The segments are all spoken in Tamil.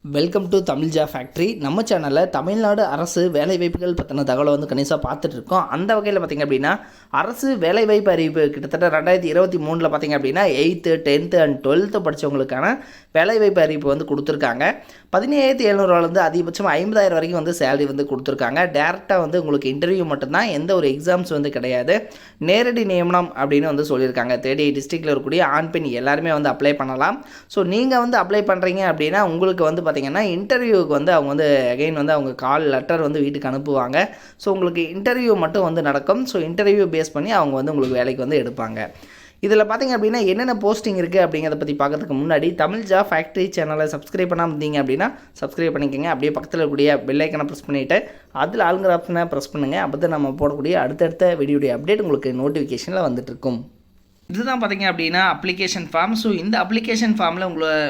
வெல்கம் டு தமிழ் ஜா ஃபேக்ட்ரி. நம்ம சேனலில் தமிழ்நாடு அரசு வேலைவாய்ப்புகள் பற்றின தகவலை வந்து கணிசாக பார்த்துட்டு இருக்கோம். அந்த வகையில் பார்த்திங்க அப்படின்னா அரசு வேலைவாய்ப்பு அறிவிப்பு கிட்டத்தட்ட 2023 பார்த்திங்க அப்படின்னா 8th 10th அண்ட் 12th படித்தவங்களுக்கான வேலைவாய்ப்பு அறிவிப்பு வந்து கொடுத்துருக்காங்க. 17,700 அதிகபட்சம் 50,000 வரைக்கும் வந்து சேலரி வந்து கொடுத்துருக்காங்க. டேரெக்டாக வந்து உங்களுக்கு இன்டர்வியூ மட்டும்தான், எந்த ஒரு எக்ஸாம்ஸ் வந்து கிடையாது. நேரடி நியமனம் அப்படின்னு வந்து சொல்லியிருக்காங்க. 38 டிஸ்ட்ரிக்டில் இருக்கக்கூடிய ஆண் பெண் எல்லாருமே வந்து அப்ளை பண்ணலாம். ஸோ நீங்கள் வந்து அப்ளை பண்ணுறீங்க அப்படின்னா உங்களுக்கு வந்து பார்த்திங்கன்னா இன்டர்வியூவுக்கு வந்து அவங்க வந்து அகைன் வந்து அவங்க கால் லெட்டர் வந்து வீட்டுக்கு அனுப்புவாங்க. ஸோ உங்களுக்கு இன்டர்வியூ மட்டும் வந்து நடக்கும். ஸோ இன்டர்வியூ பேஸ் பண்ணி அவங்க வந்து உங்களுக்கு வேலைக்கு வந்து எடுப்பாங்க. இதில் பார்த்திங்க அப்படின்னா என்னென்ன போஸ்டிங் இருக்குது அப்படிங்கிறத பற்றி பார்க்கறதுக்கு முன்னாடி தமிழ் ஜா ஃபேக்ட்ரி சேனலை சப்ஸ்கிரைப் பண்ணாமல் இருந்தீங்க அப்படின்னா சப்ஸ்கிரைப் பண்ணிக்கோங்க. அப்படியே பக்கத்தில் இருக்கக்கூடிய பெல் ஐக்கனை ப்ரெஸ் பண்ணிவிட்டு அதில் ஆளுங்கிற ஆப்ஷனை ப்ரெஸ் பண்ணுங்கள். அப்போ தான் நம்ம போடக்கூடிய அடுத்தடுத்த வீடியோடைய அப்டேட் உங்களுக்கு நோட்டிஃபிகேஷனில் வந்துட்டு இருக்கும். இதுதான் பார்த்திங்க அப்படின்னா அப்ளிகேஷன் ஃபார்ம். ஸோ இந்த அப்ளிகேஷன் ஃபார்மில்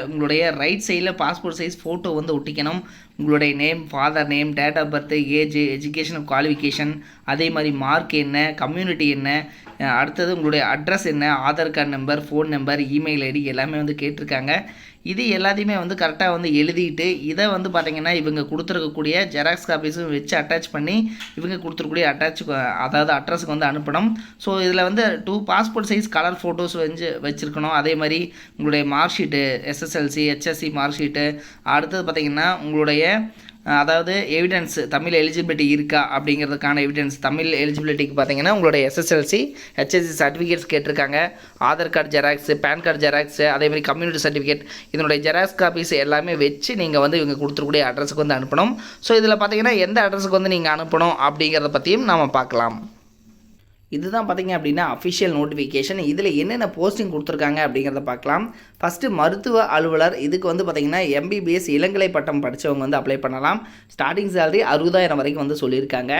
உங்களுடைய ரைட் சைடில் பாஸ்போர்ட் சைஸ் ஃபோட்டோ வந்து ஒட்டிக்கணும். உங்களுடைய name, father name, date of birth, age, education qualification, அதே மாதிரி மார்க் என்ன, கம்யூனிட்டி என்ன, அடுத்தது உங்களுடைய அட்ரஸ் என்ன, Aadhaar card number, phone number, email ID எல்லாமே வந்து கேட்டிருக்காங்க. இது எல்லாத்தையுமே வந்து கரெக்டாக வந்து எழுதிட்டு இதை வந்து பார்த்திங்கன்னா இவங்க கொடுத்துருக்கக்கூடிய ஜெராக்ஸ் காப்பீஸும் வச்சு அட்டாச் பண்ணி இவங்க கொடுத்துருக்கூடிய அதாவது அட்ரஸுக்கு வந்து அனுப்பணும். ஸோ இதில் வந்து 2 பாஸ்போர்ட் சைஸ் கலர் ஃபோட்டோஸ் வச்சுருக்கணும். அதே மாதிரி உங்களுடைய mark sheet, SSLC, HSC mark sheet, அடுத்தது பார்த்திங்கன்னா உங்களுடைய அதாவது எவிடன்ஸ் தமிழ் எலிஜிபிலிட்டி இருக்கா அப்படிங்கிறதுக்கான எவிடன்ஸ். தமிழ் எலிஜிபிலிட்டிக்கு பார்த்தீங்கன்னா உங்களுடைய எஸ்எஸ்எல்சி, ஹெச்எஸ்சி சர்டிஃபிகேட்ஸ் கேட்டிருக்காங்க. Aadhaar card xerox, PAN card xerox, அதேமாதிரி கம்யூனிட்டி சர்டிஃபிகேட், இதனுடைய ஜெராக்ஸ் காப்பீஸ் எல்லாமே வச்சு நீங்கள் வந்து இவங்க கொடுத்துருக்கூடிய அட்ரஸுக்கு வந்து அனுப்பணும். ஸோ இதில் பார்த்தீங்கன்னா எந்த அட்ரஸுக்கு வந்து நீங்கள் அனுப்பணும் அப்படிங்கிறத பற்றியும் நம்ம பார்க்கலாம். இதுதான் பார்த்திங்க அப்படின்னா அஃபிஷியல் நோட்டிஃபிகேஷன். இதில் என்னென்ன போஸ்டிங் கொடுத்துருக்காங்க அப்படிங்கிறத பார்க்கலாம். ஃபஸ்ட்டு மருத்துவ அலுவலர். இதுக்கு வந்து பார்த்திங்கன்னா எம்பிபிஎஸ் இளங்கலை பட்டம் படித்தவங்க வந்து அப்ளை பண்ணலாம். ஸ்டார்டிங் சேலரி 60,000 வரைக்கும் வந்து சொல்லியிருக்காங்க.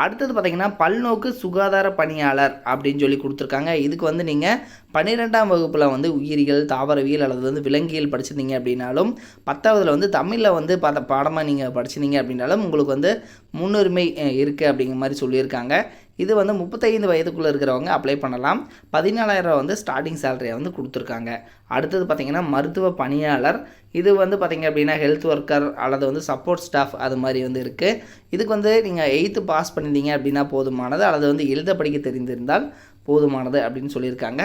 அடுத்தது பார்த்திங்கன்னா பல்நோக்கு சுகாதார பணியாளர் அப்படின்னு சொல்லி கொடுத்துருக்காங்க. இதுக்கு வந்து நீங்கள் 12ஆம் வகுப்பில் வந்து உயிரியல், தாவரவியல் அல்லது வந்து விலங்கியல் படிச்சிருந்தீங்க அப்படின்னாலும் 10ஆவதில் வந்து தமிழில் வந்து பாடமாக நீங்கள் படிச்சிருந்தீங்க அப்படின்னாலும் உங்களுக்கு வந்து முன்னுரிமை இருக்குது அப்படிங்கிற மாதிரி சொல்லியிருக்காங்க. இது வந்து 35 வயதுக்குள்ளே இருக்கிறவங்க அப்ளை பண்ணலாம். 14,000 வந்து ஸ்டார்டிங் சேலரியை வந்து கொடுத்துருக்காங்க. அடுத்தது பார்த்திங்கன்னா மருத்துவ பணியாளர். இது வந்து பார்த்திங்க அப்படின்னா ஹெல்த் ஒர்க்கர் அல்லது வந்து சப்போர்ட் ஸ்டாஃப் அது மாதிரி வந்து இருக்குது. இதுக்கு வந்து நீங்கள் 8th பாஸ் பண்ணியிருந்தீங்க அப்படின்னா போதுமானது, அல்லது வந்து எழுத படிக்க தெரிந்திருந்தால் போதுமானது அப்படின்னு சொல்லியிருக்காங்க.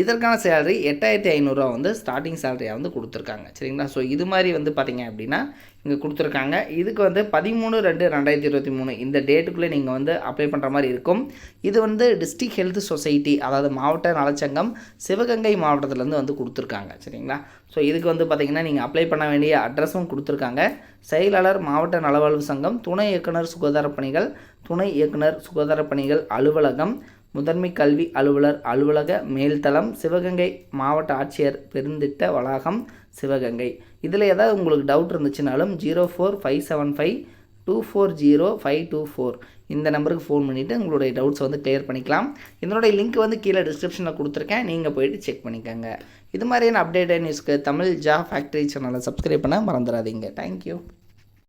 இதற்கான சேலரி 8,500 வந்து ஸ்டார்டிங் சேலரியாக வந்து கொடுத்துருக்காங்க. சரிங்களா? ஸோ இது மாதிரி வந்து பார்த்திங்க அப்படின்னா இங்கே கொடுத்துருக்காங்க. இதுக்கு வந்து 13/2/2023 இந்த டேட்டுக்குள்ளே நீங்கள் வந்து அப்ளை பண்ணுற மாதிரி இருக்கும். இது வந்து டிஸ்ட்ரிக்ட் ஹெல்த் சொசைட்டி, அதாவது மாவட்ட நலச்சங்கம், சிவகங்கை மாவட்டத்திலேருந்து வந்து கொடுத்துருக்காங்க. சரிங்களா? ஸோ இதுக்கு வந்து பார்த்திங்கன்னா நீங்கள் அப்ளை பண்ண வேண்டிய அட்ரஸும் கொடுத்துருக்காங்க. செயலாளர், மாவட்ட நலவாழ்வு சங்கம், துணை இயக்குனர் சுகாதார பணிகள், துணை இயக்குனர் சுகாதார பணிகள் அலுவலகம், முதன்மை கல்வி அலுவலர் அலுவலக மேல்தளம், சிவகங்கை மாவட்ட ஆட்சியர் பெருந்திட்ட வளாகம், சிவகங்கை. இதில் ஏதாவது உங்களுக்கு டவுட் இருந்துச்சுனாலும் 045752405524 இந்த நம்பருக்கு ஃபோன் பண்ணிவிட்டு உங்களுடைய டவுட்ஸ் வந்து கிளியர் பண்ணிக்கலாம். இதனுடைய லிங்க் வந்து கீழே டிஸ்கிரிப்ஷனில் கொடுத்துருக்கேன். நீங்கள் போய்ட்டு செக் பண்ணிக்கோங்க. இது மாதிரியான அப்டேட்டட் நியூஸ்க்கு தமிழ் ஜா ஃபேக்ட்ரி சேனலை சப்ஸ்கிரைப் பண்ண மறந்துடாதீங்க. தேங்க்யூ.